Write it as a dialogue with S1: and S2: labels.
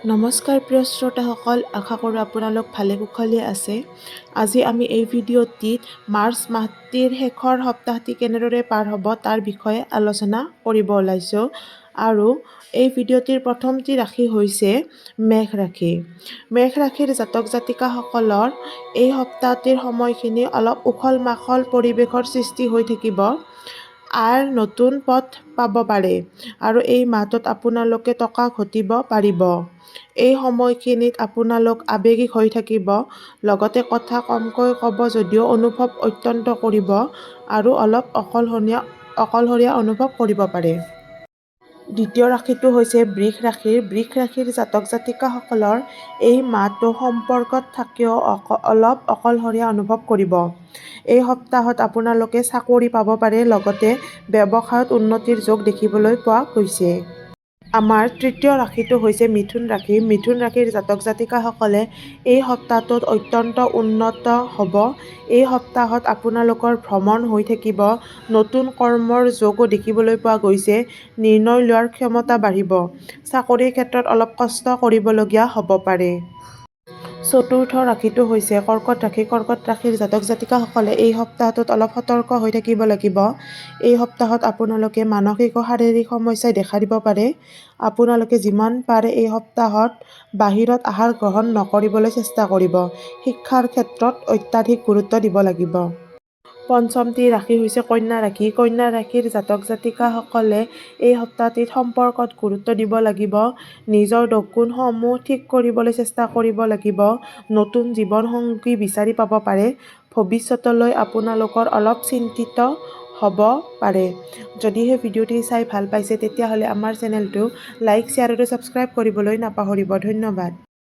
S1: নমস্কাৰ প্ৰিয় শ্ৰোতাসকল, আশা কৰোঁ আপোনালোক ভালে কুশলে আছে। আজি আমি এই ভিডিঅ'টিত মাৰ্চ মাহটিৰ শেষৰ সপ্তাহটি কেনেদৰে পাৰ হ'ব তাৰ বিষয়ে আলোচনা কৰিব ওলাইছোঁ। আৰু এই ভিডিঅ'টিৰ প্ৰথমটি ৰাশি হৈছে মেষ ৰাশি। মেষ ৰাশিৰ জাতক জাতিকাসকলৰ এই সপ্তাহটিৰ সময়খিনি অলপ উখল মাখল পৰিৱেশৰ সৃষ্টি হৈ থাকিব। নতুন পথ পাব পাৰে আৰু এই মাহটোত আপোনালোকে টকা ঘটিব পাৰিব। এই সময়খিনিত আপোনালোক আৱেগিক হৈ থাকিব, লগতে কথা কমকৈ ক'ব যদিও অনুভৱ অত্যন্ত কৰিব আৰু অলপ অকলশৰীয়া অনুভৱ কৰিব পাৰে। দ্বিতীয় ৰাশিটো হৈছে বৃষ ৰাশিৰ। বৃষ ৰাশিৰ জাতক জাতিকাসকলৰ এই মাহটো সম্পৰ্কত থাকিও অলপ অকলশৰীয়া অনুভৱ কৰিব। এই সপ্তাহত আপোনালোকে চাকৰি পাব পাৰে, লগতে ব্যৱসায়ত উন্নতিৰ যোগ দেখিবলৈ পোৱা গৈছে। আমাৰ তৃতীয় ৰাশিটো হৈছে মিথুন ৰাশি। মিথুন ৰাশিৰ জাতক জাতিকাসকলে এই সপ্তাহটোত অত্যন্ত উন্নত হ'ব। এই সপ্তাহত আপোনালোকৰ ভ্ৰমণ হৈ থাকিব, নতুন কৰ্মৰ যোগো দেখিবলৈ পোৱা গৈছে, নিৰ্ণয় লোৱাৰ ক্ষমতা বাঢ়িব। চাকৰিৰ ক্ষেত্ৰত অলপ কষ্ট কৰিবলগীয়া হ'ব পাৰে। চতুৰ্থ ৰাশিটো হৈছে কৰ্কট ৰাশি। কৰ্কট ৰাশিৰ জাতক জাতিকাসকলে এই সপ্তাহটোত অলপ সতৰ্ক হৈ থাকিব লাগিব। এই সপ্তাহত আপোনালোকে মানসিক আৰু শাৰীৰিক সমস্যাই দেখা দিব পাৰে। আপোনালোকে যিমান পাৰে এই সপ্তাহত বাহিৰত আহাৰ গ্ৰহণ নকৰিবলৈ চেষ্টা কৰিব। শিক্ষাৰ ক্ষেত্ৰত অত্যাধিক গুৰুত্ব দিব লাগিব। পঞ্চমটি ৰাশি হৈছে কন্যা ৰাশি। কন্যা ৰাশিৰ জাতক জাতিকাসকলে এই সপ্তাহটিত সম্পৰ্কত গুৰুত্ব দিব লাগিব। নিজৰ দোষ গুণসমূহ ঠিক কৰিবলৈ চেষ্টা কৰিব লাগিব। নতুন জীৱন সংগী বিচাৰি পাব পাৰে। ভৱিষ্যতলৈ আপোনালোকৰ অলপ চিন্তিত হ'ব পাৰে। যদিহে ভিডিঅ'টি চাই ভাল পাইছে তেতিয়াহ'লে আমাৰ চেনেলটো লাইক, শ্বেয়াৰ আৰু ছাবস্ক্ৰাইব কৰিবলৈ নাপাহৰিব। ধন্যবাদ।